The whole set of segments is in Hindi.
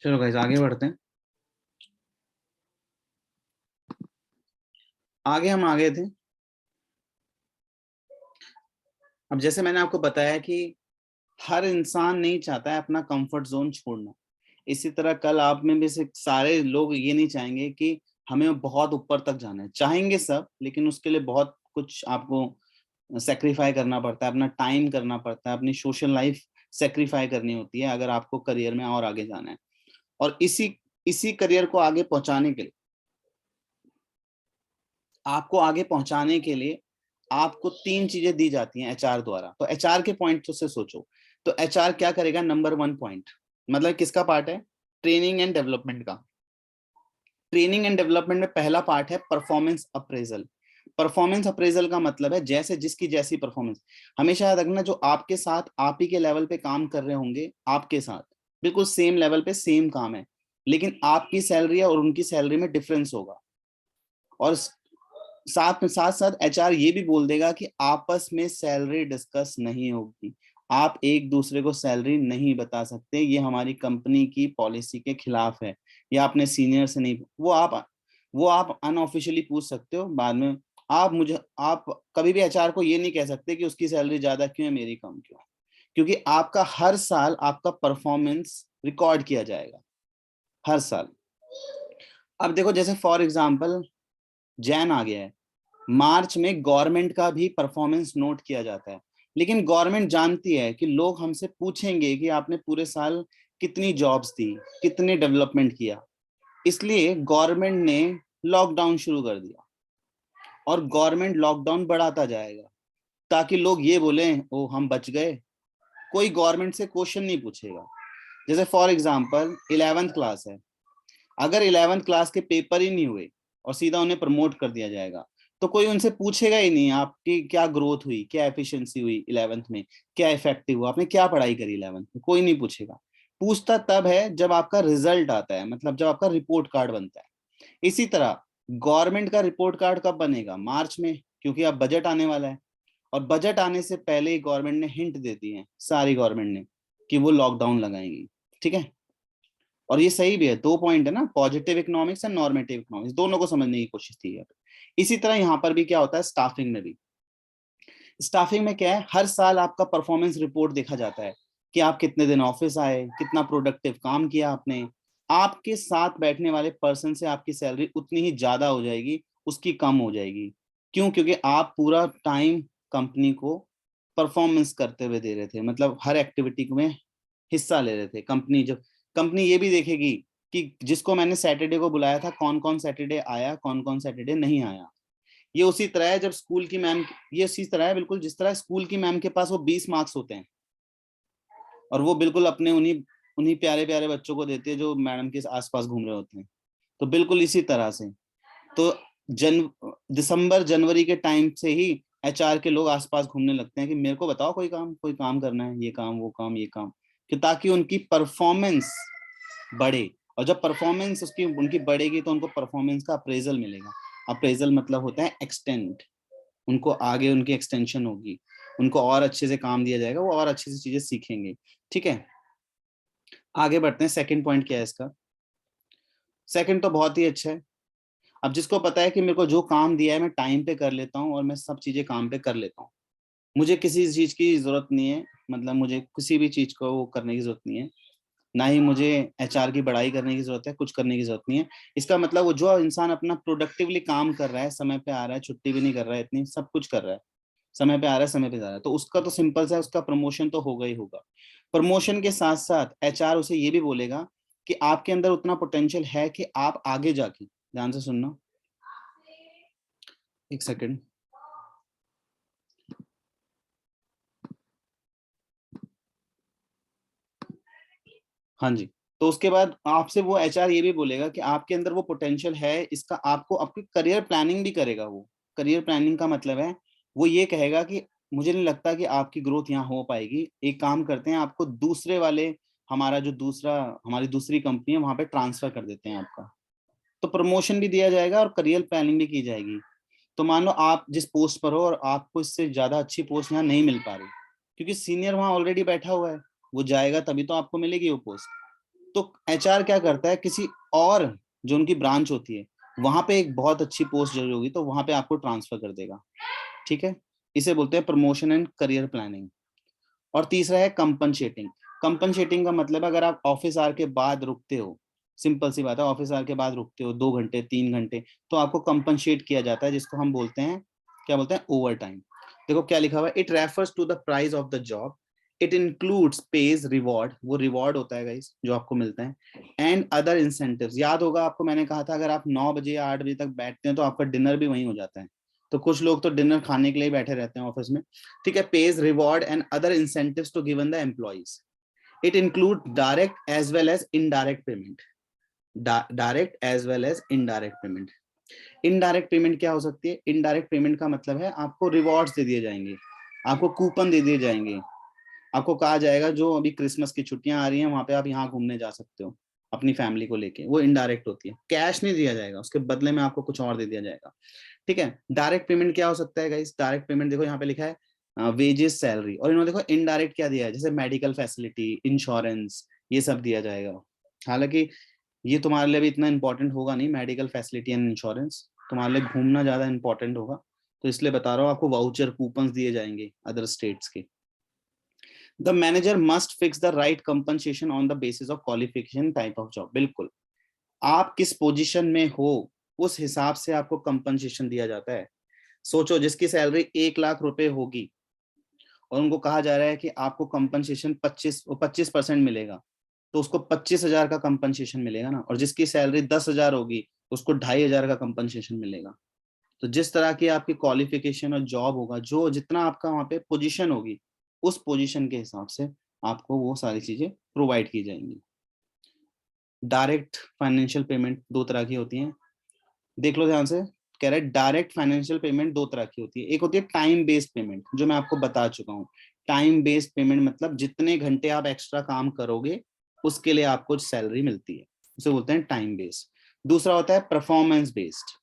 चलो गाइस आगे बढ़ते हैं। हम आगे थे। अब जैसे मैंने आपको बताया कि हर इंसान नहीं चाहता है अपना कंफर्ट जोन छोड़ना। इसी तरह कल आप में भी से सारे लोग ये नहीं चाहेंगे कि हमें बहुत ऊपर तक जाना है। चाहेंगे सब, लेकिन उसके लिए बहुत कुछ आपको सेक्रीफाई करना पड़ता है, अपना टाइम करना पड़ता है, अपनी सोशल लाइफ सेक्रीफाई करनी होती है अगर आपको करियर में और आगे जाना है। और इसी इसी करियर को आगे पहुंचाने के लिए आपको तीन चीजें दी जाती हैं एचआर द्वारा। तो एचआर के पॉइंट से सोचो तो एचआर क्या करेगा। नंबर वन पॉइंट मतलब किसका पार्ट है? ट्रेनिंग एंड डेवलपमेंट का। ट्रेनिंग एंड डेवलपमेंट में पहला पार्ट है परफॉर्मेंस अप्रेजल। परफॉर्मेंस अप्रेजल का मतलब है जैसे जिसकी जैसी परफॉर्मेंस। हमेशा याद रखना, जो आपके साथ आप ही के लेवल पे काम कर रहे होंगे, आपके साथ बिल्कुल सेम लेवल पे सेम काम है, लेकिन आपकी सैलरी और उनकी सैलरी में डिफरेंस होगा। और साथ साथ एचआर ये भी बोल देगा कि आपस में सैलरी डिस्कस नहीं होगी। आप एक दूसरे को सैलरी नहीं बता सकते, ये हमारी कंपनी की पॉलिसी के खिलाफ है। या अपने सीनियर से नहीं, वो आप अनऑफिशियली पूछ सकते हो बाद में। आप कभी भी एचआर को ये नहीं कह सकते कि उसकी सैलरी ज्यादा क्यों है, मेरी कम क्यों है, क्योंकि आपका हर साल आपका परफॉर्मेंस रिकॉर्ड किया जाएगा, हर साल। अब देखो, जैसे फॉर एग्जाम्पल जैन आ गया है, मार्च में गवर्नमेंट का भी परफॉर्मेंस नोट किया जाता है। लेकिन गवर्नमेंट जानती है कि लोग हमसे पूछेंगे कि आपने पूरे साल कितनी जॉब्स दी, कितने डेवलपमेंट किया। इसलिए गवर्नमेंट ने लॉकडाउन शुरू कर दिया, और गवर्नमेंट लॉकडाउन बढ़ाता जाएगा ताकि लोग ये बोले ओ हम बच गए। कोई गवर्नमेंट से क्वेश्चन नहीं पूछेगा। जैसे फॉर एग्जाम्पल 11th क्लास है, अगर 11th क्लास के पेपर ही नहीं हुए और सीधा उन्हें प्रमोट कर दिया जाएगा, तो कोई उनसे पूछेगा ही नहीं आपकी क्या ग्रोथ हुई, क्या एफिशिएंसी हुई 11th में, क्या इफेक्टिव हुआ, आपने क्या पढ़ाई करी 11th में। कोई नहीं पूछेगा। पूछता तब है जब आपका रिजल्ट आता है, मतलब जब आपका रिपोर्ट कार्ड बनता है। इसी तरह गवर्नमेंट का रिपोर्ट कार्ड कब बनेगा? मार्च में, क्योंकि अब बजट आने वाला है। और बजट आने से पहले ही गवर्नमेंट ने हिंट दे दी है, सारी गवर्नमेंट ने, कि वो लॉकडाउन लगाएंगी। ठीक है, और ये सही भी है। दो पॉइंट है ना, positive economics and normative economics, दोनों को समझने की कोशिश की है। इसी तरह यहाँ पर भी क्या होता है, स्टाफिंग में भी। स्टाफिंग में क्या है, हर साल आपका परफॉर्मेंस रिपोर्ट देखा जाता है कि आप कितने दिन ऑफिस आए, कितना प्रोडक्टिव काम किया आपने। आपके साथ बैठने वाले पर्सन से आपकी सैलरी उतनी ही ज्यादा हो जाएगी, उसकी कम हो जाएगी। क्यों? क्योंकि आप पूरा टाइम कंपनी को परफॉर्मेंस करते हुए दे रहे थे, मतलब हर एक्टिविटी में हिस्सा ले रहे थे। कंपनी ये भी देखेगी कि जिसको मैंने सैटरडे को बुलाया था, कौन कौन सैटरडे आया, कौन कौन सैटरडे नहीं आया। ये उसी तरह है जब स्कूल की मैम, ये उसी तरह है बिल्कुल जिस तरह स्कूल की मैम के पास वो 20 मार्क्स होते हैं, और वो बिल्कुल अपने उन्हीं उन्हीं प्यारे प्यारे बच्चों को देती है जो मैडम के आसपास घूम रहे होते हैं। तो बिल्कुल इसी तरह से, तो जन दिसंबर जनवरी के टाइम से ही एचआर के लोग आसपास घूमने लगते हैं कि मेरे को बताओ कोई काम करना है, ये काम वो काम ये काम, कि ताकि उनकी परफॉर्मेंस बढ़े। और जब परफॉर्मेंस उसकी उनकी बढ़ेगी तो उनको परफॉर्मेंस का अप्रेजल मिलेगा। अप्रेजल मतलब होता है एक्सटेंड, उनको आगे उनकी एक्सटेंशन होगी, उनको और अच्छे से काम दिया जाएगा, वो और अच्छे से चीजें सीखेंगे। ठीक है, आगे बढ़ते हैं। सेकंड पॉइंट क्या है इसका? सेकंड तो बहुत ही अच्छा है। अब जिसको पता है कि मेरे को जो काम दिया है मैं टाइम पे कर लेता हूँ और मैं सब चीजें काम पे कर लेता हूँ, मुझे किसी चीज की जरूरत नहीं है, मतलब मुझे किसी भी चीज को वो करने की जरूरत नहीं है, ना ही मुझे एचआर की बढ़ाई करने की जरूरत है, कुछ करने की जरूरत नहीं है। इसका मतलब वो जो इंसान अपना प्रोडक्टिवली काम कर रहा है, समय पे आ रहा है, छुट्टी भी नहीं कर रहा है, इतनी सब कुछ कर रहा है, समय पे आ रहा है, समय पे जा रहा है, तो उसका तो सिंपल सा है, उसका प्रमोशन तो होगा ही होगा। प्रमोशन के साथ साथ एचआर उसे ये भी बोलेगा कि आपके अंदर उतना पोटेंशियल है कि आप आगे जाके, ध्यान से सुनना, एक सेकेंड। हाँ जी। तो उसके बाद आपसे वो एचआर ये भी बोलेगा कि आपके अंदर वो पोटेंशियल है, इसका आपको आपकी करियर प्लानिंग भी करेगा वो। करियर प्लानिंग का मतलब है वो ये कहेगा कि मुझे नहीं लगता कि आपकी ग्रोथ यहाँ हो पाएगी, एक काम करते हैं, आपको दूसरे वाले, हमारी दूसरी कंपनी है वहां पे ट्रांसफर कर देते हैं आपका। तो प्रमोशन भी दिया जाएगा और करियर प्लानिंग भी की जाएगी। तो मान लो आप जिस पोस्ट पर हो और आपको इससे ज्यादा अच्छी पोस्ट यहाँ नहीं मिल पा रही, क्योंकि सीनियर वहां ऑलरेडी बैठा हुआ है, वो जाएगा तभी तो आपको मिलेगी वो पोस्ट। तो एचआर क्या करता है, किसी और जो उनकी ब्रांच होती है वहां पे एक बहुत अच्छी पोस्ट जरूर होगी तो वहां पे आपको ट्रांसफर कर देगा, ठीक है। इसे बोलते हैं प्रमोशन एंड करियर प्लानिंग। और तीसरा है कंपनसेटिंग। कंपनसेटिंग का मतलब अगर आप ऑफिस आवर के बाद रुकते हो, सिंपल सी बात है, ऑफिस आवर के बाद रुकते हो 2 घंटे 3 घंटे, तो आपको कंपनसेट किया जाता है, जिसको हम बोलते हैं, क्या बोलते हैं, ओवर टाइम। देखो क्या लिखा हुआ है, it refers to the price of the job, it includes pays reward, वो रिवॉर्ड होता है गाइस जो आपको मिलता है, एंड अदर इंसेंटिव्स। याद होगा आपको, मैंने कहा था अगर आप 9 बजे या 8 बजे तक बैठते हैं तो आपका डिनर भी वहीं हो जाता है। तो कुछ लोग तो डिनर खाने के लिए बैठे रहते हैं ऑफिस में, ठीक है। Pays reward and other incentives to given the employees, it include direct as well as indirect payment, direct as well as indirect payment. Indirect payment क्या हो सकती है, इनडायरेक्ट पेमेंट का मतलब है आपको रिवॉर्ड्स दे दिए जाएंगे, आपको कूपन दे दिए जाएंगे, आपको कहा जाएगा जो अभी क्रिसमस की छुट्टियां आ रही हैं वहां पे आप यहाँ घूमने जा सकते हो अपनी फैमिली को लेके, वो इनडायरेक्ट होती है, कैश नहीं दिया जाएगा, उसके बदले में आपको कुछ और दे दिया जाएगा, ठीक है। डायरेक्ट पेमेंट क्या हो सकता है गाइस, डायरेक्ट पेमेंट देखो यहाँ पे लिखा है वेजेस सैलरी, और इन्होंने देखो इनडायरेक्ट क्या दिया है, जैसे मेडिकल फैसिलिटी, इंश्योरेंस, ये सब दिया जाएगा। हालांकि ये तुम्हारे लिए भी इतना इंपॉर्टेंट होगा नहीं, मेडिकल फैसिलिटी एंड इंश्योरेंस तुम्हारे लिए घूमना ज्यादा इंपॉर्टेंट होगा, तो इसलिए बता रहा हूँ, आपको वाउचर कूपन दिए जाएंगे अदर स्टेट्स के। The manager must fix the right compensation on the basis of qualification type of job. बिल्कुल, आप किस पोजीशन में हो उस हिसाब से आपको कंपनसेशन दिया जाता है। सोचो जिसकी सैलरी 1 लाख रुपए होगी और उनको कहा जा रहा है कि आपको कंपनसेशन 25% मिलेगा, तो उसको 25,000 का कंपनसेशन मिलेगा ना, और जिसकी सैलरी 10,000 होगी उसको 2,500 का कंपनसेशन मिलेगा। तो जिस तरह की आपकी क्वालिफिकेशन और जॉब होगा, जो जितना आपका वहां पे पोजीशन होगी उस पोजीशन के हिसाब से आपको वो सारी चीजें प्रोवाइड की जाएंगी। डायरेक्ट फाइनेंशियल पेमेंट 2 तरह की होती हैं, देख लो ध्यान से। कह रहे डायरेक्ट फाइनेंशियल पेमेंट 2 तरह की होती है, एक होती है टाइम बेस्ड पेमेंट, जो मैं आपको बता चुका हूँ। टाइम बेस्ड पेमेंट मतलब जितने घंटे आप एक्स्ट्रा काम करोगे उसके लिए आपको सैलरी मिलती है, उसे बोलते हैं टाइम बेस्ड। दूसरा होता है परफॉर्मेंस बेस्ड।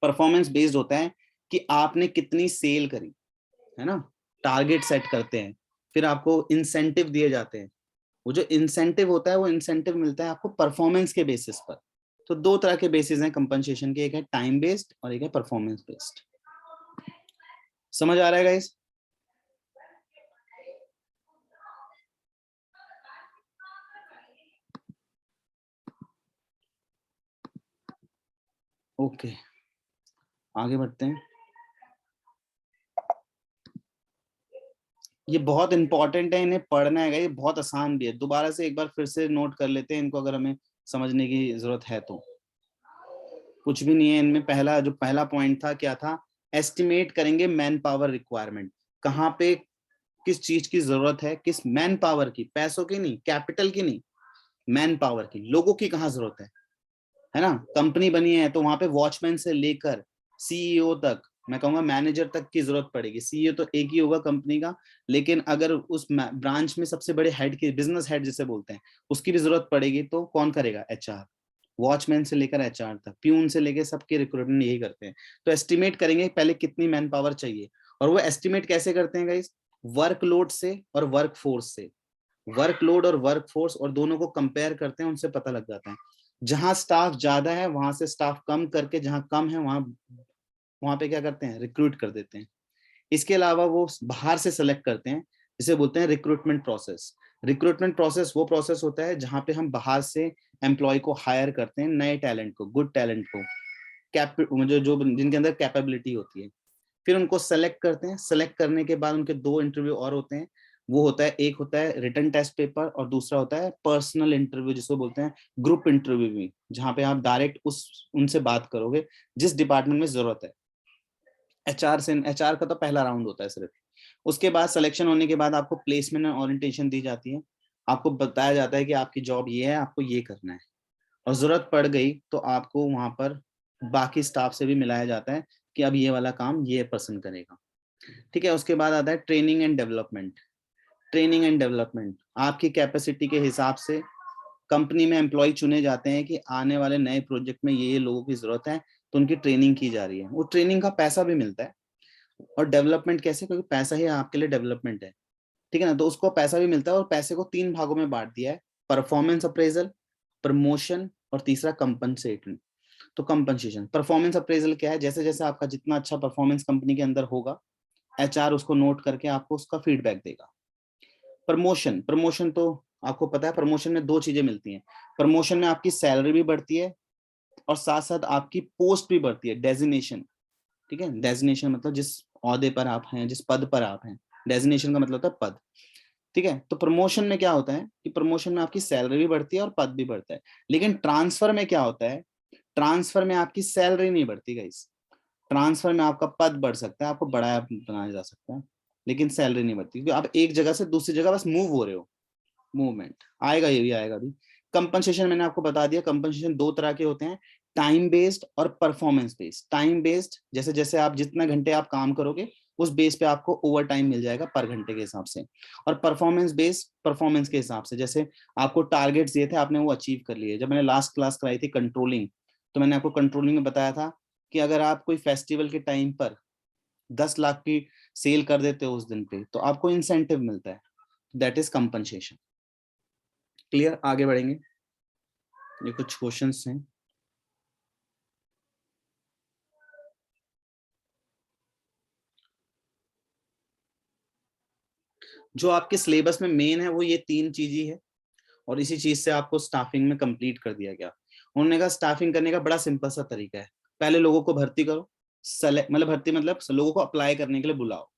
परफॉर्मेंस बेस्ड होता है कि आपने कितनी सेल करी, है ना, टारगेट सेट करते हैं, फिर आपको इंसेंटिव दिए जाते हैं। वो जो इंसेंटिव होता है वो इंसेंटिव मिलता है आपको परफॉर्मेंस के बेसिस पर। तो 2 तरह के बेसिस हैं कंपनसेशन के, एक है टाइम बेस्ड और एक है परफॉर्मेंस बेस्ड। समझ आ रहा है गाइस? ओके, आगे बढ़ते हैं। ये बहुत इंपॉर्टेंट है, इन्हें पढ़ना है, ये बहुत आसान भी है, दोबारा से एक बार फिर से नोट कर लेते हैं इनको अगर हमें समझने की जरूरत है तो। कुछ भी नहीं है इनमें, पहला पॉइंट था क्या था, एस्टिमेट करेंगे मैन पावर रिक्वायरमेंट, कहाँ पे किस चीज की जरूरत है, किस मैन पावर की, पैसों की नहीं, कैपिटल की नहीं, मैन पावर की, लोगों की कहाँ जरूरत है ना। कंपनी बनी है तो वहां पे वॉचमैन से लेकर सीईओ तक, मैं कहूंगा मैनेजर तक की जरूरत पड़ेगी। सीईओ तो एक ही होगा कंपनी का, लेकिन अगर उस ब्रांच में सबसे बड़े हेड की, बिजनेस हेड जिसे बोलते हैं, उसकी भी जरूरत पड़ेगी, तो कौन करेगा, एचआर। वॉचमैन से लेकर एचआर तक, प्यून से लेकर सबके रिक्रूटमेंट यही करते हैं। तो एस्टिमेट करेंगे पहले कितनी मैन पावर चाहिए, और वो एस्टिमेट कैसे करते हैं गाइस, वर्कलोड से और वर्कफोर्स से। वर्कलोड और वर्कफोर्स और दोनों को कंपेयर करते हैं, उनसे पता लग जाता है। जहां स्टाफ ज्यादा है वहां से स्टाफ कम करके, जहां कम है वहां वहां पे क्या करते हैं, रिक्रूट कर देते हैं। इसके अलावा वो बाहर से सेलेक्ट करते हैं, जिसे बोलते हैं रिक्रूटमेंट प्रोसेस। रिक्रूटमेंट प्रोसेस वो प्रोसेस होता है जहां पे हम बाहर से एम्प्लॉय को हायर करते हैं, नए टैलेंट को, गुड टैलेंट को, जो जिनके अंदर कैपेबिलिटी होती है। फिर उनको सेलेक्ट करते हैं, सेलेक्ट करने के बाद उनके 2 इंटरव्यू और होते हैं। वो होता है, एक होता है रिटन टेस्ट पेपर और दूसरा होता है पर्सनल इंटरव्यू, जिसको बोलते हैं ग्रुप इंटरव्यू भी, जहां पे आप डायरेक्ट उनसे बात करोगे जिस डिपार्टमेंट में जरूरत है। एचआर का तो पहला राउंड होता है सिर्फ। उसके बाद सिलेक्शन होने के बाद आपको प्लेसमेंट और ओरिएंटेशन दी जाती है, आपको बताया जाता है कि आपकी जॉब ये है, आपको ये करना है, और जरूरत पड़ गई तो आपको वहां पर बाकी स्टाफ से भी मिलाया जाता है कि अब ये वाला काम ये पर्सन करेगा, ठीक है। उसके बाद आता है training and development. Training and development आपकी कैपेसिटी के हिसाब से कंपनी में एम्प्लॉय चुने जाते हैं कि आने वाले नए प्रोजेक्ट में ये लोगों की जरूरत है, तो उनकी ट्रेनिंग की जा रही है, वो ट्रेनिंग का पैसा भी मिलता है। और डेवलपमेंट कैसे, क्योंकि पैसा ही आपके लिए डेवलपमेंट है, ठीक है ना, तो उसको पैसा भी मिलता है, और पैसे को 3 भागों में बांट दिया है। परफॉर्मेंस अप्रेजल, प्रमोशन और तीसरा कंपनसेशन। तो कंपनसेशन, परफॉर्मेंस अप्रेजल क्या है, जैसे जैसे आपका जितना अच्छा परफॉर्मेंस कंपनी के अंदर होगा, एचआर उसको नोट करके आपको उसका फीडबैक देगा। प्रमोशन, प्रमोशन तो आपको पता है, प्रमोशन में दो चीजें मिलती हैं। प्रमोशन में आपकी सैलरी भी बढ़ती है और साथ साथ आपकी पोस्ट भी बढ़ती है, डेजिग्नेशन। ठीक है, डेजिग्नेशन मतलब जिस ओहदे पर आप हैं, जिस पद पर आप हैं, डेजिग्नेशन का मतलब होता है पद। ठीक है, तो प्रमोशन में क्या होता है कि प्रमोशन में आपकी सैलरी भी बढ़ती है और पद भी बढ़ता है। लेकिन ट्रांसफर में क्या होता है, ट्रांसफर में आपकी सैलरी नहीं बढ़ती गाइस, ट्रांसफर में आपका पद बढ़ सकता है, आपको बढ़ाया बनाया जा सकता है, लेकिन सैलरी नहीं बढ़ती, क्योंकि आप एक जगह से दूसरी जगह बस मूव हो रहे हो, मूवमेंट आएगा, ये भी आएगा अभी। कंपनसेशन मैंने आपको बता दिया, कंपनसेशन दो तरह के होते हैं, टाइम बेस्ड और परफॉर्मेंस बेस्ड। टाइम बेस्ड जैसे जैसे आप जितना घंटे आप काम करोगे उस बेस पे आपको ओवर टाइम मिल जाएगा पर घंटे के हिसाब से। और परफॉर्मेंस बेस्ड परफॉर्मेंस के हिसाब से, जैसे आपको टारगेट्स दिए थे आपने वो अचीव कर लिए। जब मैंने लास्ट क्लास कराई थी कंट्रोलिंग, तो मैंने आपको कंट्रोलिंग में बताया था कि अगर आप कोई फेस्टिवल के टाइम पर 10 लाख की सेल कर देते हो उस दिन पे, तो आपको इंसेंटिव मिलता है, दैट इज कंपनसेशन। क्लियर, आगे बढ़ेंगे, ये कुछ क्वेश्चंस हैं। जो आपके सिलेबस में मेन है वो ये तीन चीज ही है, और इसी चीज से आपको स्टाफिंग में कंप्लीट कर दिया गया। उन्होंने कहा स्टाफिंग करने का बड़ा सिंपल सा तरीका है, पहले लोगों को भर्ती करो, सेलेक्ट मतलब भर्ती मतलब लोगों को अप्लाई करने के लिए बुलाओ।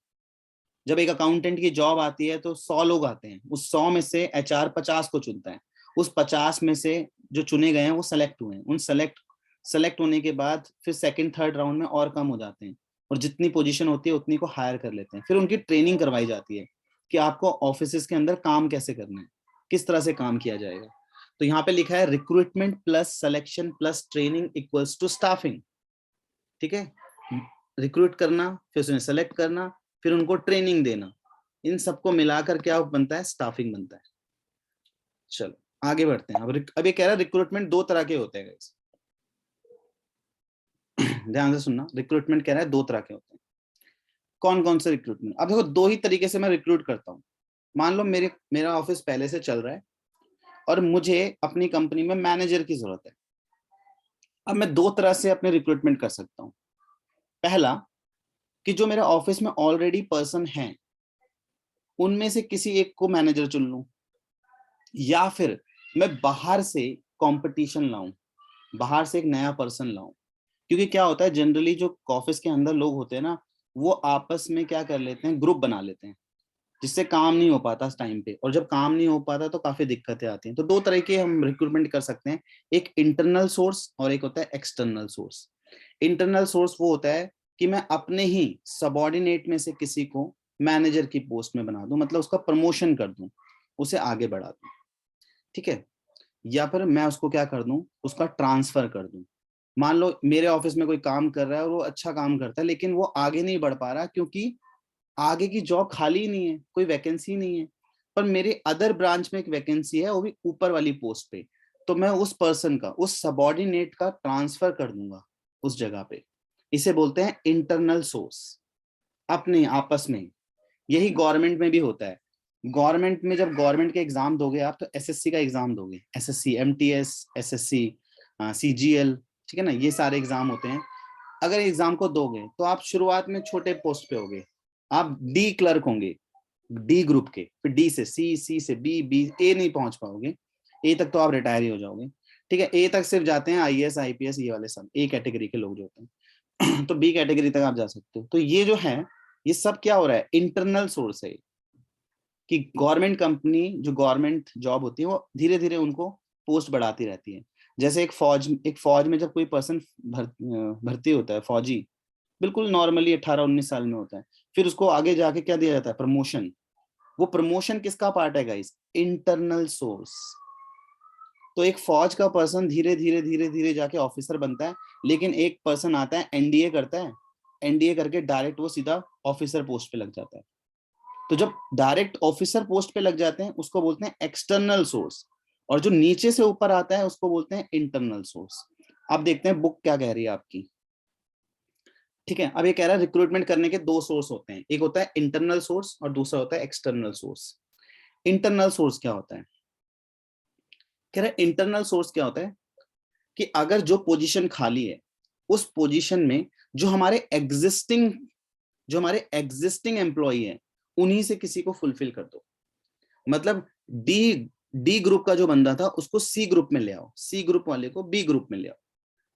जब एक अकाउंटेंट की जॉब आती है तो 100 लोग आते हैं, उस 100 में से एचआर 50 को चुनता है, उस 50 में से जो चुने गए हैं वो सेलेक्ट हुए हैं, उन सेलेक्ट होने के बाद फिर सेकंड थर्ड राउंड में और कम हो जाते हैं, और जितनी पोजीशन होती है उतनी को हायर कर लेते हैं। फिर उनकी ट्रेनिंग करवाई जाती है कि आपको ऑफिस के अंदर काम कैसे करना है, किस तरह से काम किया जाएगा। तो यहाँ पे लिखा है recruitment plus selection plus training equals to staffing. ठीक है, रिक्रूट करना, फिर उन्हें सेलेक्ट करना, फिर उनको ट्रेनिंग देना, इन सबको मिलाकर क्या बनता है, स्टाफिंग बनता है। चलो आगे बढ़ते हैं। अब ये कह रहा है रिक्रूटमेंट दो तरह के होते हैं गाइस, ध्यान से सुनना, रिक्रूटमेंट कह रहा है दो तरह के होते हैं। कौन कौन से रिक्रूटमेंट, अब देखो दो ही तरीके से मैं रिक्रूट करता हूँ। मान लो मेरा ऑफिस पहले से चल रहा है और मुझे अपनी कंपनी में मैनेजर की जरूरत है। अब मैं दो तरह से अपने रिक्रूटमेंट कर सकता हूँ। पहला, कि जो मेरे ऑफिस में ऑलरेडी पर्सन है उनमें से किसी एक को मैनेजर चुन लूं, या फिर मैं बाहर से कंपटीशन लाऊं, बाहर से एक नया पर्सन लाऊं। क्योंकि क्या होता है, जनरली जो ऑफिस के अंदर लोग होते हैं ना, वो आपस में क्या कर लेते हैं, ग्रुप बना लेते हैं, जिससे काम नहीं हो पाता टाइम पे, और जब काम नहीं हो पाता तो काफी दिक्कतें आती हैं। तो दो तरह के हम रिक्रूटमेंट कर सकते हैं, एक इंटरनल सोर्स और एक होता है एक्सटर्नल सोर्स। इंटरनल सोर्स वो होता है कि मैं अपने ही सबॉर्डिनेट में से किसी को मैनेजर की पोस्ट में बना दूं, मतलब उसका प्रमोशन कर दूं, उसे आगे बढ़ा दूं। ठीक है, या फिर मैं उसको क्या कर दूं, उसका ट्रांसफर कर दूं। मान लो मेरे ऑफिस में कोई काम कर रहा है और वो अच्छा काम करता है, लेकिन वो आगे नहीं बढ़ पा रहा क्योंकि आगे की जॉब खाली ही नहीं है, कोई वैकेंसी नहीं है। पर मेरे अदर ब्रांच में एक वैकेंसी है, वो भी ऊपर वाली पोस्ट पे, तो मैं उस पर्सन का, उस सबॉर्डिनेट का ट्रांसफर कर दूंगा उस जगह पे। इसे बोलते हैं इंटरनल सोर्स, अपने आपस में। यही गवर्नमेंट में भी होता है। गवर्नमेंट में जब गवर्नमेंट के एग्जाम दोगे आप, तो एसएससी का एग्जाम दोगे, एसएससी एमटीएस, एसएससी सीजीएल, ठीक है ना, ये सारे एग्जाम होते हैं। अगर एग्जाम को दोगे तो आप शुरुआत में छोटे पोस्ट पे होगे, आप डी क्लर्क होंगे, डी ग्रुप के, फिर डी से सी, सी से बी, बी ए नहीं पहुंच पाओगे, ए तक तो आप रिटायर ही हो जाओगे। ठीक है, ए तक सिर्फ जाते हैं आईएएस आईपीएस ये वाले, सब ए कैटेगरी के लोग जो होते हैं तो बी कैटेगरी तक आप जा सकते हो। तो ये जो है, ये सब क्या हो रहा है, इंटरनल सोर्स है, कि गवर्नमेंट कंपनी, जो गवर्नमेंट जॉब होती है, वो धीरे धीरे उनको पोस्ट बढ़ाती रहती है। जैसे एक फौज में जब कोई पर्सन भर्ती होता है, फौजी बिल्कुल नॉर्मली 18-19 साल में होता है, फिर उसको आगे जाके क्या दिया जाता है, प्रमोशन। वो प्रमोशन किसका पार्ट है गाइस, इंटरनल सोर्स। तो एक फौज का पर्सन धीरे धीरे धीरे धीरे जाके ऑफिसर बनता है, लेकिन एक पर्सन आता है एनडीए करता है, एनडीए करके डायरेक्ट वो सीधा ऑफिसर पोस्ट पे लग जाता है। तो जब डायरेक्ट ऑफिसर पोस्ट पे लग जाते हैं उसको बोलते हैं एक्सटर्नल सोर्स, और जो नीचे से ऊपर आता है उसको बोलते हैं इंटरनल सोर्स। अब देखते हैं बुक क्या कह रही है आपकी। ठीक है, अब ये कह रहा है रिक्रूटमेंट करने के दो सोर्स होते हैं, एक होता है इंटरनल सोर्स और दूसरा होता है एक्सटर्नल सोर्स। इंटरनल सोर्स क्या होता है, कह रहे इंटरनल सोर्स क्या होता है कि अगर जो पोजीशन खाली है उस पोजीशन में जो हमारे एग्जिस्टिंग एम्प्लॉई है उन्हीं से किसी को फुलफिल कर दो। मतलब डी ग्रुप का जो बंदा था उसको सी ग्रुप में ले आओ, सी ग्रुप वाले को बी ग्रुप में ले आओ,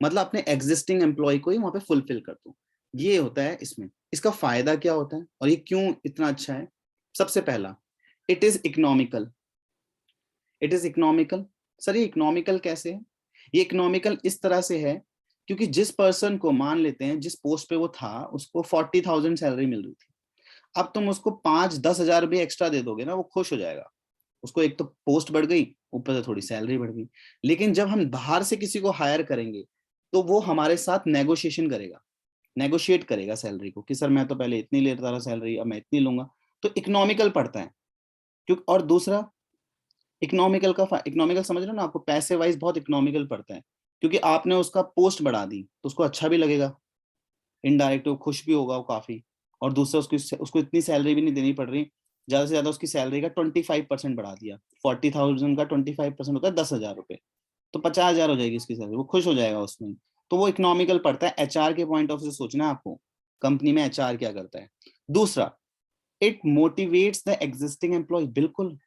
मतलब अपने एग्जिस्टिंग एम्प्लॉय को ही वहां पे फुलफिल कर दो। ये होता है इसमें। इसका फायदा क्या होता है और ये क्यों इतना अच्छा है? सबसे पहला, it is economical. It is economical. Sir ये इकोनॉमिकल कैसे है? ये इकोनॉमिकल इस तरह से है क्योंकि जिस पर्सन को, मान लेते हैं जिस पोस्ट पे वो था उसको 40,000 सैलरी मिल रही थी, अब तुम उसको 5-10 हजार रुपये एक्स्ट्रा दे दोगे ना, वो खुश हो जाएगा। उसको एक तो पोस्ट बढ़ गई, ऊपर से थोड़ी सैलरी बढ़ गई। लेकिन जब हम बाहर से किसी को हायर करेंगे तो वो हमारे साथ नेगोशिएशन करेगा, नेगोशिएट करेगा सैलरी को कि सर मैं तो पहले इतनी लेता था सैलरी, अब मैं इतनी लूंगा। तो इकोनॉमिकल पड़ता है। क्योंकि और दूसरा, इकोनॉमिकल समझ रहे हो ना, आपको पैसे वाइज बहुत इकोनॉमिकल पड़ता है क्योंकि आपने उसका पोस्ट बढ़ा दी तो उसको अच्छा भी लगेगा, इनडायरेक्ट वो खुश भी होगा वो काफी। और दूसरा, उसको इतनी सैलरी भी नहीं देनी पड़ रही, ज्यादा से ज्यादा उसकी सैलरी का 25% बढ़ा दिया। 40,000 का 25% होता है 10,000 रुपये, तो 50,000 हो जाएगी उसकी सैलरी, वो खुश हो जाएगा उसमें। तो वो इकोनॉमिकल पड़ता है। एचआर के पॉइंट ऑफ व्यू से सोचना है आपको, कंपनी में एचआर क्या करता है। दूसरा, it motivates the existing employee. बिल्कुल,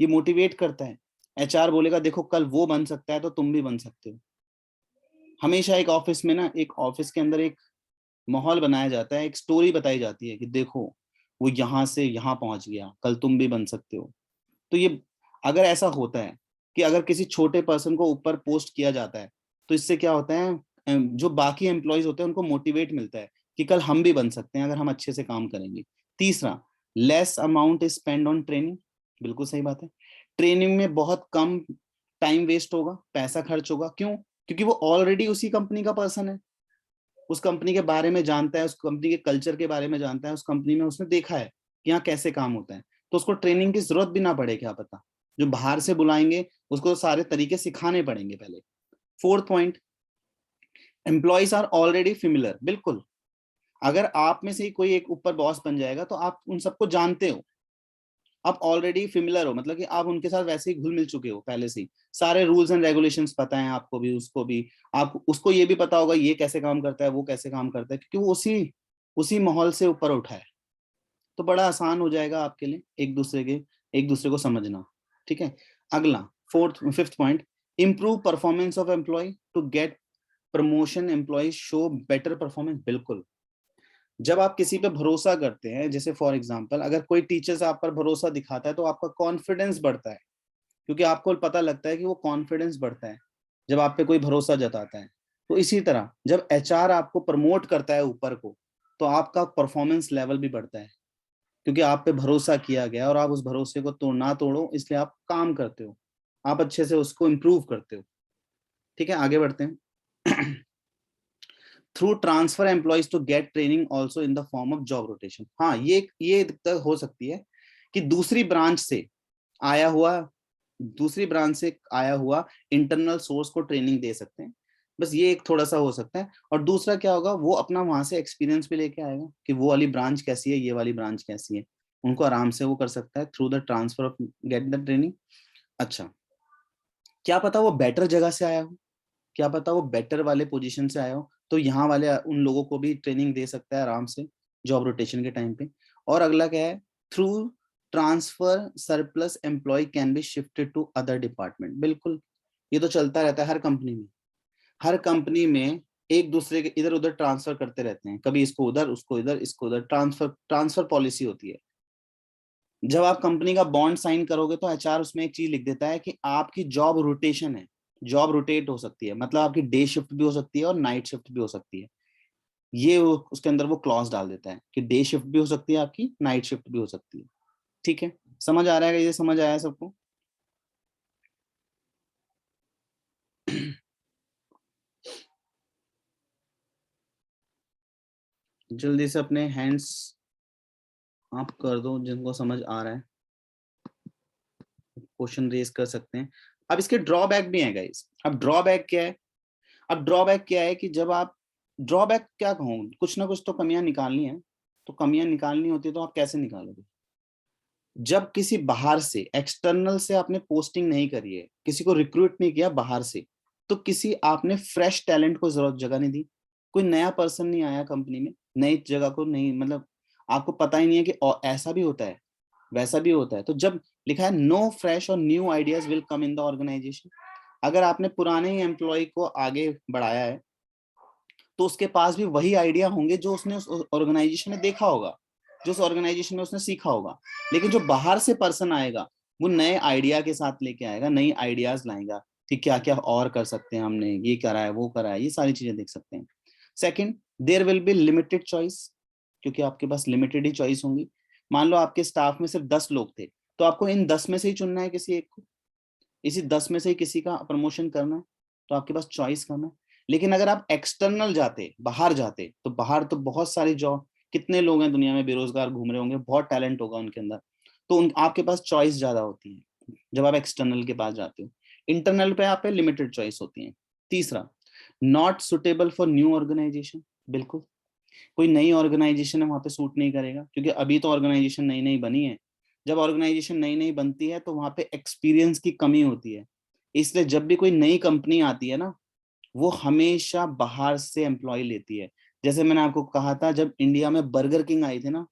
ये मोटिवेट करता है। एचआर बोलेगा देखो कल वो बन सकता है तो तुम भी बन सकते हो। हमेशा एक ऑफिस में ना, एक ऑफिस के अंदर एक माहौल बनाया जाता है, एक स्टोरी बताई जाती है कि देखो वो यहाँ से यहाँ पहुंच गया, कल तुम भी बन सकते हो। तो ये अगर ऐसा होता है कि अगर किसी छोटे पर्सन को ऊपर पोस्ट किया जाता है तो इससे क्या होता है, जो बाकी एम्प्लॉयज होते हैं उनको मोटिवेट मिलता है कि कल हम भी बन सकते हैं अगर हम अच्छे से काम करेंगे। तीसरा, less amount is spend on training. बिल्कुल सही बात है। ट्रेनिंग में बहुत कम टाइम वेस्ट होगा, पैसा खर्च होगा। क्यों? क्योंकि वो ऑलरेडी उसी कंपनी का पर्सन है, उस कंपनी के बारे में जानता है, उस कंपनी के कल्चर के बारे में जानता है, उस कंपनी में उसने देखा है कि यहाँ कैसे काम होता है। तो उसको ट्रेनिंग की जरूरत भी ना पड़े, क्या पता जो बाहर से बुलाएंगे उसको सारे तरीके सिखाने पड़ेंगे पहले। Fourth point, employees are already familiar. बिल्कुल, अगर आप में से ही कोई एक ऊपर बॉस बन जाएगा तो आप उन सबको जानते हो, आप ऑलरेडी फेमिलियर हो, मतलब कि आप उनके साथ वैसे ही घुल मिल चुके हो पहले से ही। सारे रूल्स एंड रेगुलेशंस पता है आपको भी, उसको भी। आप उसको ये भी पता होगा ये कैसे काम करता है, वो कैसे काम करता है, क्योंकि वो उसी उसी माहौल से ऊपर उठा है। तो बड़ा आसान हो जाएगा आपके लिए एक दूसरे को समझना। ठीक है। अगला, fifth point, improve performance of employee to get promotion. Employee show better performance. बिल्कुल, जब आप किसी पे भरोसा करते हैं, जैसे फॉर एग्जांपल अगर कोई टीचर आप पर भरोसा दिखाता है तो आपका कॉन्फिडेंस बढ़ता है, क्योंकि आपको पता लगता है कि वो कॉन्फिडेंस बढ़ता है जब आप पे कोई भरोसा जताता है। तो इसी तरह जब एचआर आपको प्रमोट करता है ऊपर को, तो आपका परफॉर्मेंस लेवल भी बढ़ता है, क्योंकि आप पे भरोसा किया गया और आप उस भरोसे को ना तोड़ो, इसलिए आप काम करते हो, आप अच्छे से उसको इम्प्रूव करते हो। ठीक है, आगे बढ़ते हैं। Through transfer employees to get training also in the form of job rotation. हाँ, ये दिक्कत हो सकती है कि दूसरी ब्रांच से आया हुआ इंटरनल सोर्स को ट्रेनिंग दे सकते हैं, बस ये एक थोड़ा सा हो सकता है। और दूसरा क्या होगा, वो अपना वहां से एक्सपीरियंस भी लेके आएगा कि वो वाली ब्रांच कैसी है, ये वाली ब्रांच कैसी है, उनको आराम से वो कर सकता है through the transfer of get the training. अच्छा, क्या पता वो बेटर जगह से आया हो, क्या पता वो बेटर वाले पोजीशन से आया हो, तो यहाँ वाले उन लोगों को भी ट्रेनिंग दे सकता है आराम से जॉब रोटेशन के टाइम पे। और अगला क्या है, through transfer surplus employee can be shifted to other department. बिल्कुल, ये तो चलता रहता है हर कंपनी में। हर कंपनी में एक दूसरे के इधर उधर ट्रांसफर करते रहते हैं, कभी इसको उधर, उसको इधर, इसको उधर, ट्रांसफर ट्रांसफर पॉलिसी होती है। जब आप कंपनी का बॉन्ड साइन करोगे तो एचआर उसमें एक चीज लिख देता है कि आपकी जॉब रोटेशन है, जॉब रोटेट हो सकती है, मतलब आपकी डे शिफ्ट भी हो सकती है और नाइट शिफ्ट भी हो सकती है। ये उसके अंदर वो क्लॉज डाल देता है कि डे शिफ्ट भी हो सकती है आपकी, नाइट शिफ्ट भी हो सकती है। ठीक है, समझ आ रहा है? ये समझ आया सबको? जल्दी से अपने हैंड्स आप कर दो जिनको समझ आ रहा है, क्वेश्चन रेज कर सकते हैं। अब इसके ड्रॉबैक भी हैं गाइस। अब ड्रॉबैक क्या है? अब ड्रॉबैक क्या है कि जब आप, ड्रॉबैक क्या कहूँ, कुछ ना कुछ तो कमियां निकालनी है। तो कमियां निकालनी होती है तो आप कैसे निकालोगे? जब किसी बाहर से, एक्सटर्नल से आपने पोस्टिंग नहीं करी है, किसी को रिक्रूट नहीं किया बाहर से, तो किसी आपने फ्रेश टैलेंट को जरूरत जगह नहीं दी, कोई नया पर्सन नहीं आया कंपनी में, नई जगह को नहीं, मतलब आपको पता ही नहीं है कि ऐसा भी होता है, वैसा भी होता है। तो जब लिखा है नो फ्रेश और new ideas will come in the organization, अगर आपने पुराने ही एम्प्लॉय को आगे बढ़ाया है तो उसके पास भी वही आइडिया होंगे जो उसने उस ऑर्गेनाइजेशन में देखा होगा, जो उस ऑर्गेनाइजेशन में उसने सीखा होगा। लेकिन जो बाहर से पर्सन आएगा वो नए आइडिया के साथ लेके आएगा, नई आइडियाज लाएगा कि क्या क्या और कर सकते हैं, हमने ये करा है वो करा है, ये सारी चीजें देख सकते हैं। Second, there will be limited choice, क्योंकि आपके पास लिमिटेड ही चॉइस होंगी। मान लो आपके स्टाफ में सिर्फ 10 लोग थे, तो आपको इन 10 में से ही चुनना है किसी एक को, इसी 10 में से ही किसी का प्रमोशन करना है, तो आपके पास चॉइस कम है। लेकिन अगर आप एक्सटर्नल जाते, बाहर जाते, तो बाहर तो बहुत सारी जॉब, कितने लोग हैं दुनिया में बेरोजगार घूम रहे होंगे, बहुत टैलेंट होगा उनके अंदर, तो आपके पास चॉइस ज्यादा होती है जब आप एक्सटर्नल के पास जाते हो। इंटरनल पे आप पे लिमिटेड चॉइस होती है। तीसरा, not suitable for new organization, बिल्कुल कोई नई ऑर्गेनाइजेशन है वहां पे सूट नहीं करेगा, क्योंकि अभी तो ऑर्गेनाइजेशन नई नई बनी है। जब ऑर्गेनाइजेशन नई नई बनती है तो वहां पे एक्सपीरियंस की कमी होती है, इसलिए जब भी कोई नई कंपनी आती है ना, वो हमेशा बाहर से एम्प्लॉय लेती है। जैसे मैंने आपको कहा था, जब इंडिया में बर्गर किंग आई थी ना,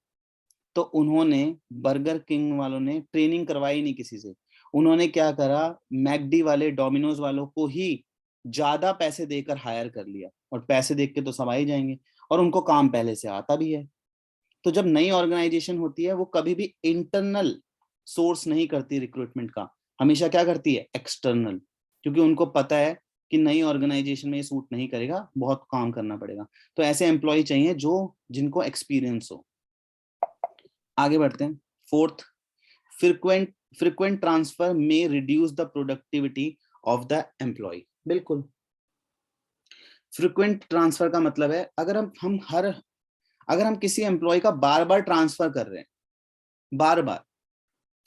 तो उन्होंने, बर्गर किंग वालों ने ट्रेनिंग करवाई नहीं किसी से, उन्होंने क्या करा, मैकडी वाले, डोमिनोज वालों को ही ज्यादा पैसे देकर हायर कर लिया, और पैसे देख के तो सब आ ही जाएंगे, और उनको काम पहले से आता भी है। तो जब नई ऑर्गेनाइजेशन होती है वो कभी भी इंटरनल सोर्स नहीं करती रिक्रूटमेंट का, हमेशा क्या करती है, एक्सटर्नल, क्योंकि उनको पता है कि नई ऑर्गेनाइजेशन में ये सूट नहीं करेगा, बहुत काम करना पड़ेगा। तो ऐसे एम्प्लॉय चाहिए जो, जिनको एक्सपीरियंस हो। आगे बढ़ते हैं। फोर्थ, फ्रिक्वेंट फ्रिक्वेंट ट्रांसफर में reduce the productivity of the employee, बिल्कुल। फ्रिक्वेंट ट्रांसफर का मतलब है, अगर हम किसी एम्प्लॉय का बार बार ट्रांसफर कर रहे हैं, बार बार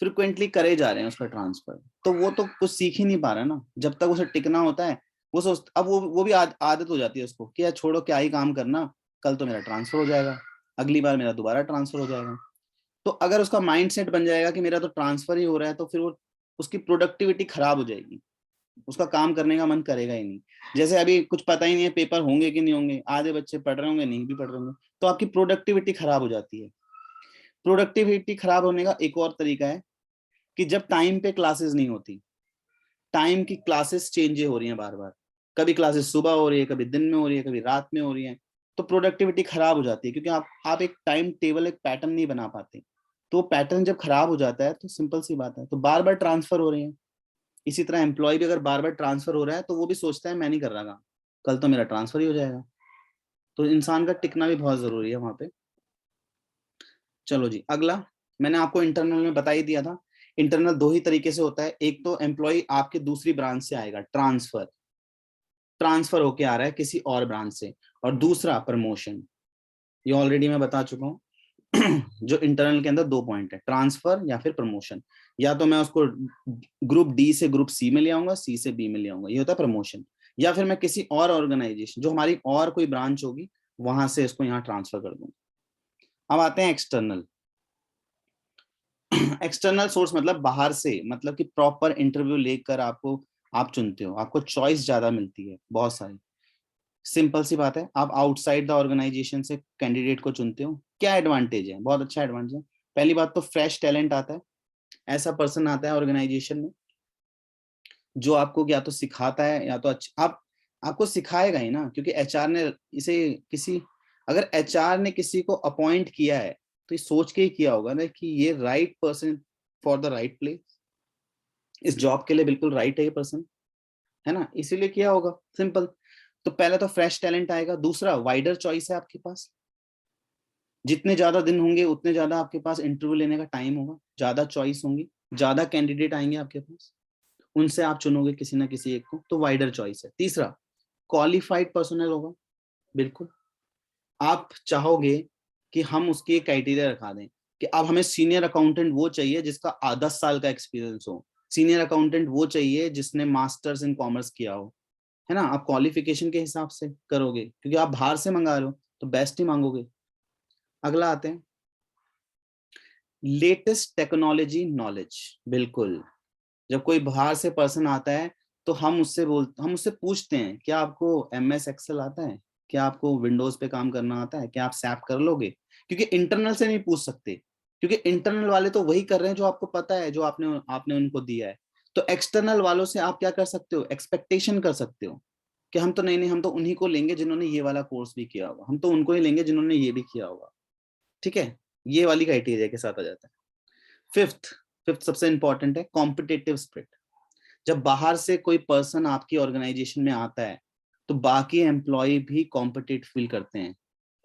फ्रिक्वेंटली करे जा रहे हैं उसका ट्रांसफर, तो वो तो कुछ सीख ही नहीं पा रहा ना, जब तक उसे टिकना होता है। वो सोच, अब वो भी आदत हो जाती है उसको कि यार छोड़ो, क्या ही काम करना, कल तो मेरा ट्रांसफर हो जाएगा, अगली बार मेरा दोबारा ट्रांसफर हो जाएगा। तो अगर उसका माइंड सेट बन जाएगा कि मेरा तो ट्रांसफर ही हो रहा है, तो फिर वो, उसकी प्रोडक्टिविटी खराब हो जाएगी, उसका काम करने का मन करेगा ही नहीं। जैसे अभी कुछ पता ही नहीं है पेपर होंगे कि नहीं होंगे, आधे बच्चे पढ़ रहे होंगे, नहीं भी पढ़ रहे होंगे, तो आपकी प्रोडक्टिविटी खराब हो जाती है। प्रोडक्टिविटी खराब होने का एक और तरीका है कि जब टाइम पे क्लासेस नहीं होती, टाइम की क्लासेस चेंज हो रही हैं बार बार, कभी क्लासेस सुबह हो रही है, कभी दिन में हो रही है, कभी रात में हो रही है, तो प्रोडक्टिविटी खराब हो जाती है, क्योंकि आप एक टाइम टेबल, एक पैटर्न नहीं बना पाते। तो पैटर्न जब खराब हो जाता है तो सिंपल सी बात है, तो बार बार ट्रांसफर हो रही है। इसी तरह एम्प्लॉय भी अगर बार बार ट्रांसफर हो रहा है तो वो भी सोचता है मैं नहीं कर रहा काम, कल तो मेरा ट्रांसफर ही हो जाएगा। तो इंसान का टिकना भी बहुत जरूरी है वहां पे। चलो जी, अगला, मैंने आपको इंटरनल में बता ही दिया था। इंटरनल दो ही तरीके से होता है, एक तो एम्प्लॉय आपके दूसरी ब्रांच से आएगा, ट्रांसफर, ट्रांसफर होके आ रहा है किसी और ब्रांच से, और दूसरा प्रमोशन, ये ऑलरेडी मैं बता चुका हूँ। जो इंटरनल के अंदर दो पॉइंट है, ट्रांसफर या फिर प्रमोशन। या तो मैं उसको ग्रुप डी से ग्रुप सी में ले आऊंगा, सी से बी में ले आऊंगा, ये होता है प्रमोशन। या फिर मैं किसी और ऑर्गेनाइजेशन, जो हमारी और कोई ब्रांच होगी, वहां से इसको यहाँ ट्रांसफर कर दूंगा। अब आते हैं एक्सटर्नल। एक्सटर्नल सोर्स मतलब बाहर से, मतलब कि प्रॉपर इंटरव्यू लेकर आपको, आप चुनते हो, आपको चॉइस ज्यादा मिलती है, बहुत सारी। सिंपल सी बात है, आप आउटसाइड द ऑर्गेनाइजेशन से कैंडिडेट को चुनते हो, क्या एडवांटेज है, बहुत अच्छा एडवांटेज है। पहली बात तो फ्रेश टैलेंट आता है, ऐसा पर्सन आता है ऑर्गेनाइजेशन में जो आपको या तो सिखाता है, या तो अच्छा, आपको सिखाएगा ही ना, क्योंकि एचआर ने इसे किसी, अगर एचआर ने किसी को अपॉइंट किया है तो ये सोच के ही किया होगा ना कि ये right person for the right place, इस जॉब के लिए बिल्कुल राइट है ये पर्सन, है ना, इसीलिए किया होगा, सिंपल। तो पहले तो फ्रेश टैलेंट आएगा, दूसरा वाइडर चॉइस है आपके पास, जितने ज्यादा दिन होंगे उतने ज्यादा आपके पास इंटरव्यू लेने का टाइम होगा, ज्यादा चॉइस होंगी, ज्यादा कैंडिडेट आएंगे आपके पास, उनसे आप चुनोगे किसी ना किसी एक को, तो वाइडर चॉइस है। तीसरा, क्वालिफाइड पर्सनल होगा, बिल्कुल। आप चाहोगे कि हम उसकी एक क्राइटेरिया रखा दें कि अब हमें सीनियर अकाउंटेंट वो चाहिए जिसका 10 साल का एक्सपीरियंस हो, सीनियर अकाउंटेंट वो चाहिए जिसने मास्टर्स इन कॉमर्स किया हो, है ना। आप क्वालिफिकेशन के हिसाब से करोगे, क्योंकि आप बाहर से मंगा रहे हो तो बेस्ट ही मांगोगे। अगला आते हैं, लेटेस्ट टेक्नोलॉजी नॉलेज, बिल्कुल। जब कोई बाहर से पर्सन आता है तो हम उससे पूछते हैं क्या आपको MS एक्सेल आता है, क्या आपको विंडोज पे काम करना आता है, क्या आप सैप कर लोगे, क्योंकि इंटरनल से नहीं पूछ सकते, क्योंकि इंटरनल वाले तो वही कर रहे हैं जो आपको पता है, जो आपने आपने उनको दिया है। तो एक्सटर्नल वालों से आप क्या कर सकते हो, एक्सपेक्टेशन कर सकते हो कि हम तो नहीं, हम तो उन्हीं को लेंगे जिन्होंने ये वाला कोर्स भी किया होगा, हम तो उनको ही लेंगे जिन्होंने ये भी किया होगा। ठीक है, ये वाली क्राइटेरिया के साथ आ जाता है। फिफ्थ फिफ्थ सबसे इंपॉर्टेंट है कॉम्पिटिटिव स्पिरिट। जब बाहर से कोई पर्सन आपकी ऑर्गेनाइजेशन में आता है तो बाकी एम्प्लॉय भी कॉम्पिटिटिव फील करते हैं,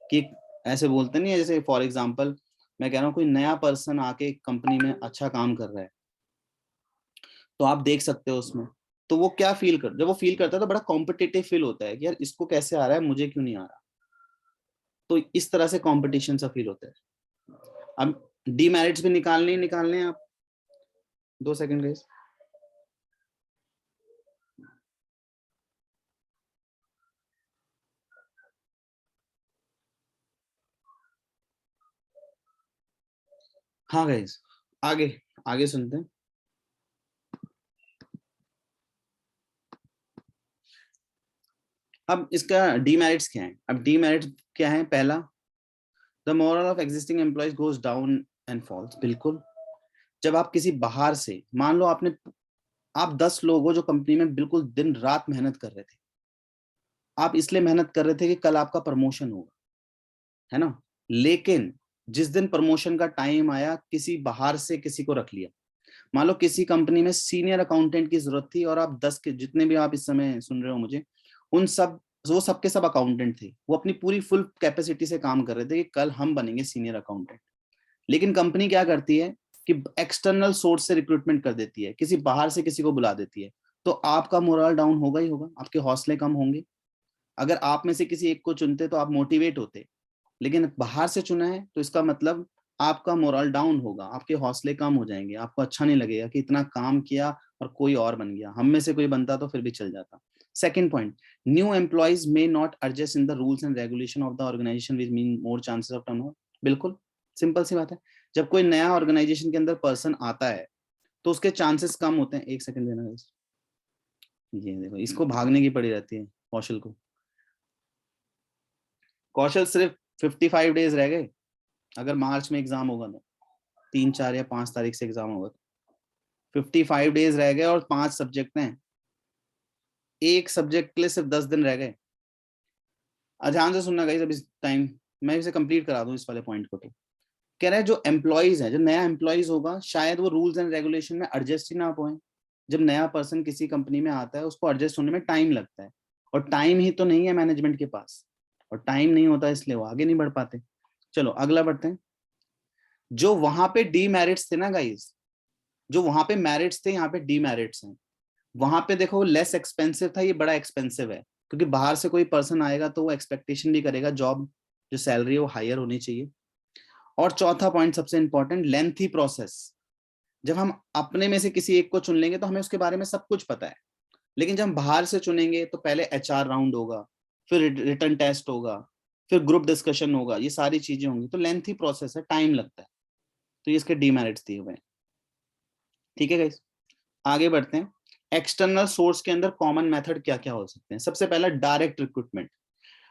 कि ऐसे बोलते नहीं है, जैसे फॉर एग्जांपल मैं कह रहा हूँ कोई नया पर्सन आके कंपनी में अच्छा काम कर रहा है तो आप देख सकते हो उसमें, तो वो क्या फील कर, जब वो फील करता है तो बड़ा कॉम्पिटिटिव फील होता है कि यार इसको कैसे आ रहा है, मुझे क्यों नहीं आ रहा। तो इस तरह से कॉम्पिटिशन सा फील होता है। अब डीमेरिट्स भी निकालने हैं आप, 2 सेकंड गाइस। हाँ गाइस, आगे आगे सुनते हैं। अब इसका डीमेरिट्स क्या है, अब डीमेरिट्स क्या है, पहला the moral of existing employees goes down and falls, बिल्कुल। जब आप किसी बाहर से, मान लो आप 10 लोग हो जो कंपनी में बिल्कुल दिन रात मेहनत कर रहे थे, आप इसलिए मेहनत कर रहे थे कि कल आपका प्रमोशन होगा, है ना, लेकिन जिस दिन प्रमोशन का टाइम आया किसी बाहर से किसी को रख लिया। मान लो किसी कंपनी में सीनियर अकाउंटेंट की जरूरत थी और आप 10 के जितने भी आप इस समय सुन रहे हो मुझे, उन सब वो सबके सब अकाउंटेंट थे, वो अपनी पूरी फुल कैपेसिटी से काम कर रहे थे कि कल हम बनेंगे सीनियर अकाउंटेंट। लेकिन कंपनी क्या करती है कि एक्सटर्नल सोर्स से रिक्रूटमेंट कर देती है, किसी बाहर से किसी को बुला देती है, तो आपका मोरल डाउन होगा ही होगा, आपके हौसले कम होंगे। अगर आप में से किसी एक को चुनते तो आप मोटिवेट होते, लेकिन बाहर से चुना है तो इसका मतलब आपका मोरल डाउन होगा, आपके हौसले कम हो जाएंगे, आपको अच्छा नहीं लगेगा कि इतना काम किया और कोई और बन गया, हम में से कोई बनता तो फिर भी चल जाता। Second point, new employees may not adjust in the rules and regulation of the organization which mean more chances of turnover, बिल्कुल सिंपल सी बात है। जब कोई नया ऑर्गेनाइजेशन के अंदर पर्सन आता है तो उसके चांसेस कम होते हैं। 1 सेकंड देना, ये देखो इसको भागने की पड़ी रहती है कौशल को। कौशल सिर्फ 55 डेज रह गए, अगर मार्च में एग्जाम होगा तो 3, 4 या 5 तारीख से एग्जाम होगा, 55 डेज रह गए और 5 सब्जेक्ट हैं, एक सब्जेक्ट के लिए सिर्फ 10 दिन रह गए। ध्यान से सुनना गाइस, अब इस टाइम मैं इसे कंप्लीट करा दूं इस वाले पॉइंट को। तो कह रहा है जो एम्प्लॉयज है, जो नया एम्प्लॉयज होगा शायद वो रूल्स एंड रेगुलेशन में एडजस्ट ही ना पाए। जब नया पर्सन किसी कंपनी में आता है उसको एडजस्ट होने में टाइम लगता है, और टाइम ही तो नहीं है मैनेजमेंट के पास, और टाइम नहीं होता इसलिए वो आगे नहीं बढ़ पाते। चलो अगला बढ़ते हैं। जो वहां पे डीमेरिट्स थे ना गाइस, जो वहां पे मेरिट्स थे यहाँ पे डीमेरिट्स हैं। वहां पे देखो लेस एक्सपेंसिव था, ये बड़ा एक्सपेंसिव है, क्योंकि बाहर से कोई पर्सन आएगा तो वो एक्सपेक्टेशन भी करेगा जॉब जो सैलरी है वो हायर होनी चाहिए। और चौथा पॉइंट सबसे इंपॉर्टेंट, लेंथी प्रोसेस। जब हम अपने में से किसी एक को चुन लेंगे तो हमें उसके बारे में सब कुछ पता है, लेकिन जब हम बाहर से चुनेंगे तो पहले HR राउंड होगा, फिर रिटर्न टेस्ट होगा, फिर ग्रुप डिस्कशन होगा, ये सारी चीजें होंगी, तो लेंथी प्रोसेस है, टाइम लगता है। तो ये इसके डीमेरिट्स दिए हुए हैं। ठीक है गाइस, आगे बढ़ते हैं। एक्सटर्नल सोर्स के अंदर कॉमन मेथड क्या क्या हो सकते हैं। सबसे पहला डायरेक्ट रिक्रूटमेंट।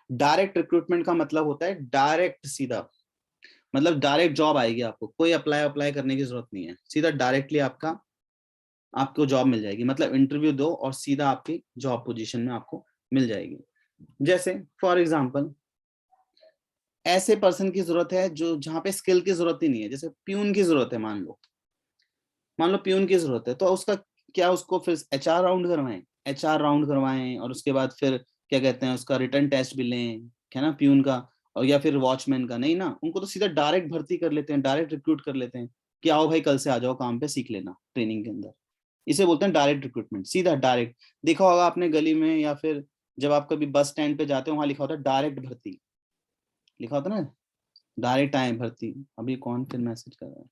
डायरेक्ट रिक्रूटमेंट का मतलब होता है डायरेक्ट, सीधा, मतलब डायरेक्ट जॉब आएगी आपको, कोई अप्लाई अप्लाई करने की जरूरत नहीं है, सीधा डायरेक्टली आपको जॉब मिल जाएगी, मतलब इंटरव्यू दो और सीधा आपकी जॉब पोजीशन में आपको मिल जाएगी। जैसे फॉर एग्जांपल ऐसे पर्सन की जरूरत है जो जहां पे स्किल की जरूरत ही नहीं है, जैसे प्यून की जरूरत है, मान लो प्यून की जरूरत है, तो उसका क्या, उसको फिर HR राउंड करवाएं और उसके बाद फिर क्या कहते हैं उसका रिटर्न टेस्ट भी लें, है ना, प्यून का, और या फिर वॉचमैन का, नहीं ना, उनको तो सीधा डायरेक्ट भर्ती कर लेते हैं, डायरेक्ट रिक्रूट कर लेते हैं कि आओ भाई कल से आ जाओ काम पे, सीख लेना ट्रेनिंग के अंदर। इसे बोलते हैं डायरेक्ट रिक्रूटमेंट, सीधा डायरेक्ट। देखा होगा आपने गली में या फिर जब आप कभी बस स्टैंड पे जाते हो वहां लिखा होता है डायरेक्ट भर्ती, लिखा होता है ना, डायरेक्ट आए भर्ती। अभी कौन फिर मैसेज कर रहा है,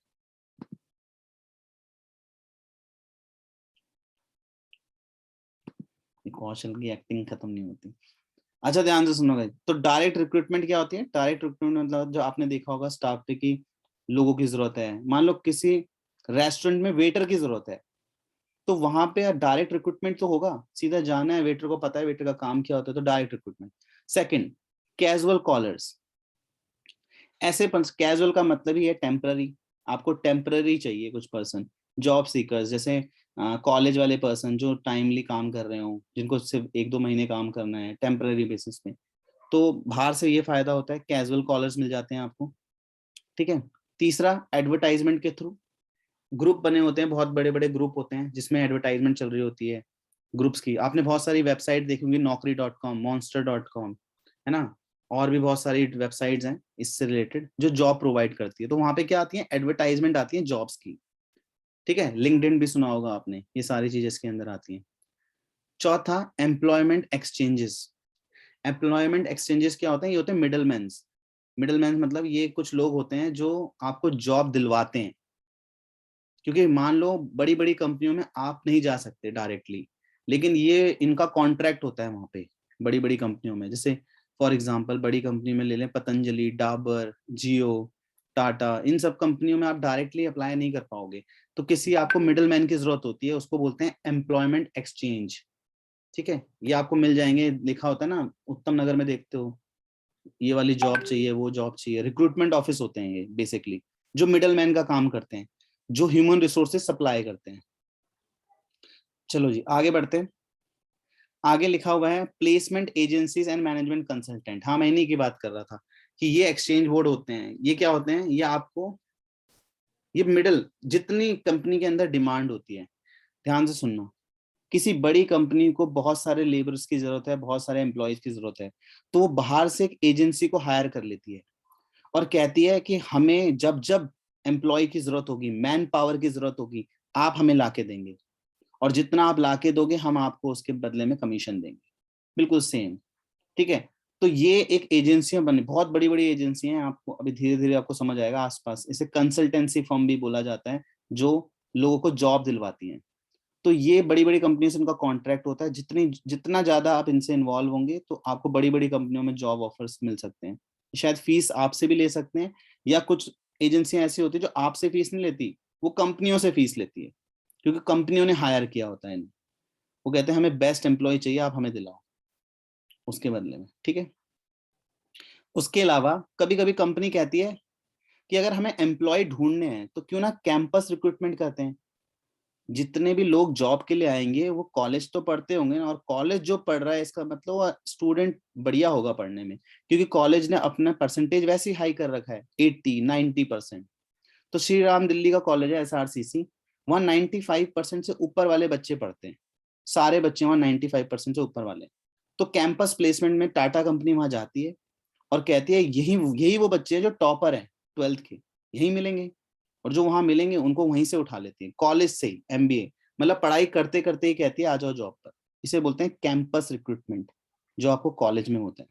कौशल की एक्टिंग खत्म नहीं होती। अच्छा ध्यान से सुनो भाई, तो डायरेक्ट रिक्रूटमेंट क्या होती है, डायरेक्ट रिक्रूटमेंट मतलब जो आपने देखा होगा स्टाफ पे की लोगों की जरूरत है, मान लो किसी रेस्टोरेंट में वेटर की जरूरत है, तो वहां पे डायरेक्ट रिक्रूटमेंट तो होगा, सीधा जाना है, वेटर को पता है वेटर का काम क्या होता है, तो direct recruitment. Second, casual callers. ऐसे कैजुअल का मतलब ही है टेम्पररी, आपको टेम्पररी चाहिए कुछ पर्सन, जॉब सीकर्स, जैसे कॉलेज वाले पर्सन जो टाइमली काम कर रहे हो, जिनको सिर्फ 1-2 महीने काम करना है टेम्पररी बेसिस पे, तो बाहर से ये फायदा होता है, कैजुअल कॉलर्स मिल जाते हैं आपको। ठीक है। तीसरा, एडवर्टाइजमेंट के थ्रू ग्रुप बने होते हैं, बहुत बड़े बड़े ग्रुप होते हैं जिसमें एडवर्टाइजमेंट चल रही होती है ग्रुप्स की। आपने बहुत सारी वेबसाइट देखी होंगी, naukri.com, monster.com, है ना, और भी बहुत सारी वेबसाइट्स हैं इससे रिलेटेड जो जॉब प्रोवाइड करती है, तो वहां पे क्या आती है, एडवर्टाइजमेंट आती है जॉब्स की। ठीक है, लिंक्डइन भी सुना होगा आपने, ये सारी चीजें इसके अंदर आती हैं। चौथा, एम्प्लॉयमेंट एक्सचेंजेस। एम्प्लॉयमेंट एक्सचेंजेस क्या होते हैं, ये होते हैं मिडल मैन मतलब ये कुछ लोग होते हैं जो आपको जॉब दिलवाते हैं, क्योंकि मान लो बड़ी बड़ी कंपनियों में आप नहीं जा सकते डायरेक्टली, लेकिन ये इनका कॉन्ट्रैक्ट होता है वहां पे बड़ी बड़ी कंपनियों में। जैसे फॉर एग्जांपल बड़ी कंपनी में ले लें, पतंजलि, डाबर, जियो, टाटा, इन सब कंपनियों में आप डायरेक्टली अप्लाई नहीं कर पाओगे, तो किसी आपको मिडल मैन की जरूरत होती है, उसको बोलते हैं एम्प्लॉयमेंट एक्सचेंज। ठीक है, ये आपको मिल जाएंगे, लिखा होता है ना, उत्तम नगर में देखते हो, ये वाली जॉब चाहिए, वो जॉब चाहिए, रिक्रूटमेंट ऑफिस होते हैं ये बेसिकली, जो मिडल मैन का काम करते हैं, जो ह्यूमन रिसोर्सेज सप्लाई करते हैं। चलो जी आगे बढ़ते हैं। आगे लिखा हुआ है placement agencies and management consultant. हाँ, मैं इन्हीं की बात कर रहा था कि ये एक्सचेंज बोर्ड होते हैं। ये क्या होते हैं, ये आपको, ये मिडल, जितनी कंपनी के अंदर डिमांड होती है, ध्यान से सुनना, किसी बड़ी कंपनी को बहुत सारे लेबर्स की जरूरत है, बहुत सारे एम्प्लॉयज की जरूरत है, तो वो बाहर से एक एजेंसी को हायर कर लेती है और कहती है कि हमें जब जब एम्प्लॉय की जरूरत होगी, मैन पावर की जरूरत होगी, आप हमें लाके देंगे, और जितना आप लाके दोगे हम आपको उसके बदले में कमीशन देंगे, बिल्कुल सेम। ठीक है, तो ये एक एजेंसियां बनी, बहुत बड़ी बड़ी एजेंसियां हैं, आपको अभी धीरे धीरे आपको समझ आएगा आसपास, इसे कंसल्टेंसी फर्म भी बोला जाता है, जो लोगों को जॉब दिलवाती हैं। तो ये बड़ी बड़ी कंपनी से उनका कॉन्ट्रैक्ट होता है, जितना ज्यादा आप इनसे इन्वॉल्व होंगे तो आपको बड़ी बड़ी कंपनियों में जॉब ऑफर्स मिल सकते हैं। शायद फीस आपसे भी ले सकते हैं, या कुछ एजेंसियां ऐसी होती है जो आपसे फीस नहीं लेती, वो कंपनियों से फीस लेती है, क्योंकि कंपनियों ने हायर किया होता है इन्हें। वो कहते हैं हमें बेस्ट एम्प्लॉय चाहिए, आप हमें दिलाओ उसके बदले में। ठीक है। उसके अलावा कभी कभी कंपनी कहती है कि अगर हमें एम्प्लॉय ढूंढने हैं तो क्यों ना कैंपस रिक्रूटमेंट करते हैं। जितने भी लोग जॉब के लिए आएंगे वो कॉलेज तो पढ़ते होंगे ना, और कॉलेज जो पढ़ रहा है इसका मतलब वो स्टूडेंट बढ़िया होगा पढ़ने में, क्योंकि कॉलेज ने अपना परसेंटेज वैसे ही हाई कर रखा है, 80-90%। तो श्री राम दिल्ली का कॉलेज है, SRCC, वहाँ 95% से ऊपर वाले बच्चे पढ़ते हैं, सारे बच्चे वहाँ 95% से ऊपर वाले। तो कैंपस प्लेसमेंट में टाटा कंपनी वहां जाती है और कहती है यही यही वो बच्चे हैं जो टॉपर हैं 12th के, यही मिलेंगे, और जो वहां मिलेंगे उनको वहीं से उठा लेती है, कॉलेज से ही, MBA, मतलब पढ़ाई करते करते ही कहती है आ जाओ जॉब पर। इसे बोलते हैं कैंपस रिक्रूटमेंट, जो आपको कॉलेज में होता है।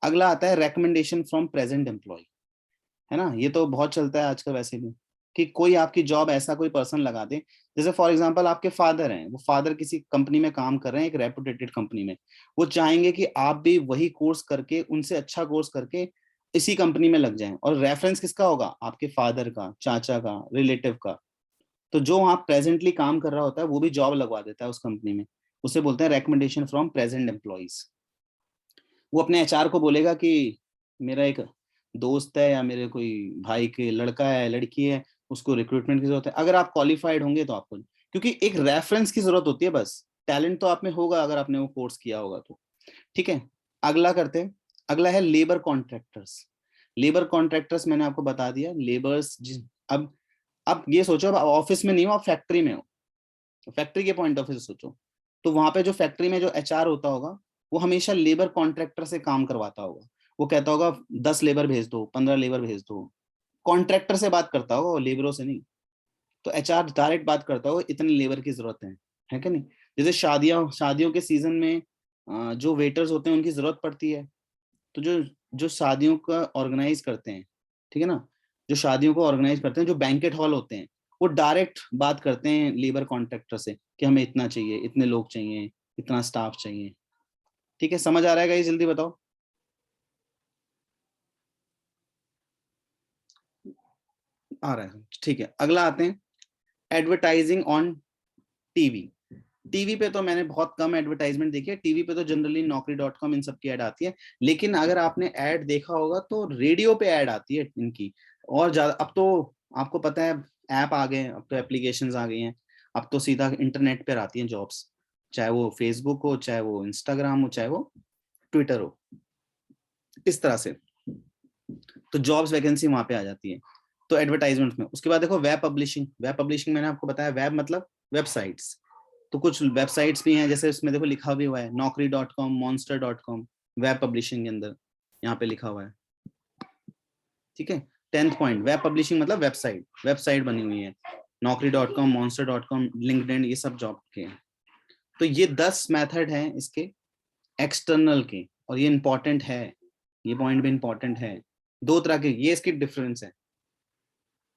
अगला आता है रेकमेंडेशन फ्रॉम प्रेजेंट एम्प्लॉय, है ना, ये तो बहुत चलता है आजकल वैसे भी, कि कोई आपकी जॉब ऐसा कोई पर्सन लगा दे, जैसे फॉर एग्जांपल आपके फादर हैं, वो फादर किसी कंपनी में काम कर रहे हैं, एक रेपुटेटेड कंपनी में, वो चाहेंगे कि आप भी वही कोर्स करके, उनसे अच्छा कोर्स करके इसी कंपनी में लग जाएं, और रेफरेंस किसका होगा, आपके फादर का, चाचा का, रिलेटिव का। तो जो वहाँ प्रेजेंटली काम कर रहा होता है वो भी जॉब लगवा देता है उस कंपनी में, उसे बोलते हैं रिकमेंडेशन फ्रॉम प्रेजेंट एम्प्लॉइज। वो अपने HR को बोलेगा कि मेरा एक दोस्त है या मेरे कोई भाई के लड़का है, लड़की है, उसको रिक्रूटमेंट की जरूरत है, अगर आप क्वालिफाइड होंगे तो आपको, क्योंकि एक रेफरेंस की जरूरत होती है, बस टैलेंट तो आप में होगा अगर आपने वो कोर्स किया होगा तो। ठीक है, अगला करते हैं। अगला है लेबर कॉन्ट्रैक्टर्स। लेबर कॉन्ट्रैक्टर्स मैंने आपको बता दिया, लेबर्स अब ये सोचो, अब ऑफिस में नहीं हो, आप फैक्ट्री में हो, फैक्ट्री के पॉइंट ऑफ व्यू से सोचो, तो वहां पे जो फैक्ट्री में जो HR होता होगा, वो हमेशा लेबर कॉन्ट्रैक्टर से काम करवाता होगा। वो कहता होगा 10 लेबर भेज दो, 15 लेबर भेज दो, कॉन्ट्रैक्टर से बात करता होगा वो, लेबरों से नहीं। तो HR डायरेक्ट बात करता होगा इतने लेबर की जरूरत है कि नहीं। जैसे शादियों के सीजन में जो वेटर्स होते हैं उनकी जरूरत पड़ती है, तो जो जो शादियों का ऑर्गेनाइज करते हैं, ठीक है ना, जो शादियों को ऑर्गेनाइज करते हैं, जो बैंकेट हॉल होते हैं, वो डायरेक्ट बात करते हैं लेबर कॉन्ट्रैक्टर से कि हमें इतना चाहिए, इतने लोग चाहिए, इतना स्टाफ चाहिए। ठीक है, समझ आ रहा है गाइस, जल्दी बताओ। आ रहा है, ठीक है। अगला आते हैं एडवर्टाइजिंग ऑन टीवी। टीवी पे तो मैंने बहुत कम एडवर्टाइजमेंट देखी है, टीवी पे तो जनरली naukri.com इन सब की ऐड आती है, लेकिन अगर आपने ऐड देखा होगा तो रेडियो पे ऐड आती है इनकी और ज्यादा। अब तो आपको पता है ऐप आ गए हैं, अब तो एप्लीकेशंस आ गई हैं, अब तो सीधा इंटरनेट पर आती हैं जॉब्स, चाहे वो फेसबुक हो, चाहे वो इंस्टाग्राम हो, चाहे वो ट्विटर हो, इस तरह से तो जॉब्स वैकेंसी वहां पे आ जाती है। तो एडवर्टाइजमेंट में, उसके बाद देखो वेब पब्लिशिंग। वेब पब्लिशिंग मैंने आपको बताया, वेब मतलब वेबसाइट्स, तो कुछ वेबसाइट्स भी हैं, जैसे इसमें देखो लिखा भी हुआ है naukri.com, monster.com, वेब पब्लिशिंग के अंदर यहाँ पे लिखा हुआ है, ठीक है। 10th पॉइंट, वेब पब्लिशिंग मतलब वेबसाइट, वेबसाइट बनी हुई है, naukri.com, monster.com, लिंक्डइन, ये सब जॉब के हैं। तो ये 10 मेथड हैं इसके एक्सटर्नल के, और ये इंपॉर्टेंट है, ये पॉइंट भी इंपॉर्टेंट है। दो तरह के, ये इसकी डिफरेंस है,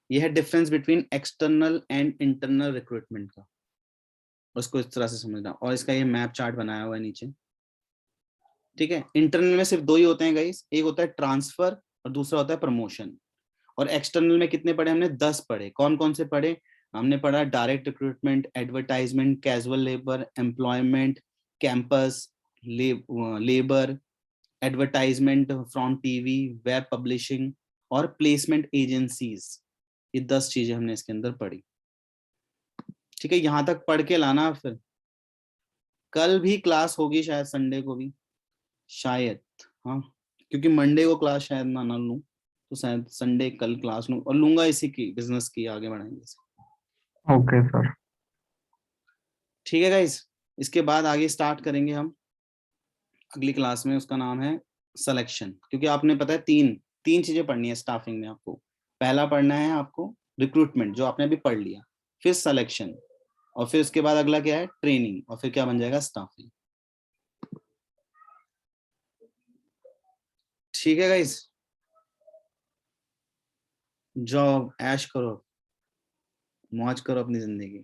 ये है difference between external and internal recruitment का, उसको इस तरह से समझना। और इसका ये मैप चार्ट बनाया हुआ है नीचे, ठीक है। इंटरनल में सिर्फ दो ही होते हैं गाइस, एक होता है ट्रांसफर और दूसरा होता है प्रमोशन। और एक्सटर्नल में कितने पढ़े हमने? 10 पढ़े। कौन कौन से पढ़े? हमने पढ़ा direct recruitment, advertisement, casual labour, employment, campus labour, advertisement from TV, web publishing और प्लेसमेंट एजेंसीज। ये 10 चीजें हमने इसके अंदर पढ़ी, ठीक है। यहां तक पढ़ के लाना। फिर कल भी क्लास होगी शायद, संडे को भी शायद, हाँ, क्योंकि मंडे को क्लास शायद ना लूं, तो शायद संडे कल क्लास लूं, और लूंगा इसी की, बिजनेस की आगे बढ़ाएंगे इसे। Okay sir. ठीक है गाइस, इसके बाद आगे स्टार्ट करेंगे हम अगली क्लास में, उसका नाम है सिलेक्शन। क्योंकि आपने पता है तीन तीन चीजें पढ़नी है स्टाफिंग में आपको। पहला पढ़ना है आपको रिक्रूटमेंट, जो आपने अभी पढ़ लिया, फिर सिलेक्शन, और फिर उसके बाद अगला क्या है? ट्रेनिंग, और फिर क्या बन जाएगा? स्टाफिंग। ठीक है गाइस, जॉब ऐश करो, मौज करो अपनी जिंदगी।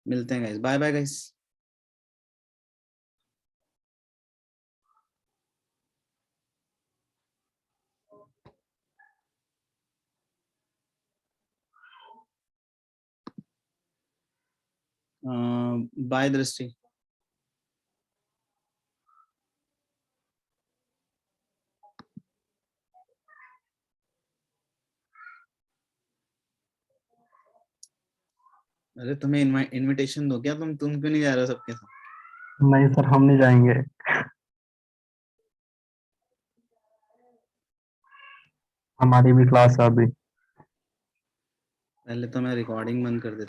मिलते हैं guys, bye bye guys. Bye Drishti. अरे तुम्हें इनविटेशन दो क्या? तुम क्यों नहीं जा रहे हो सबके साथ? नहीं सर, हम नहीं जाएंगे, हमारी भी क्लास है अभी। पहले तो मैं रिकॉर्डिंग बंद कर देता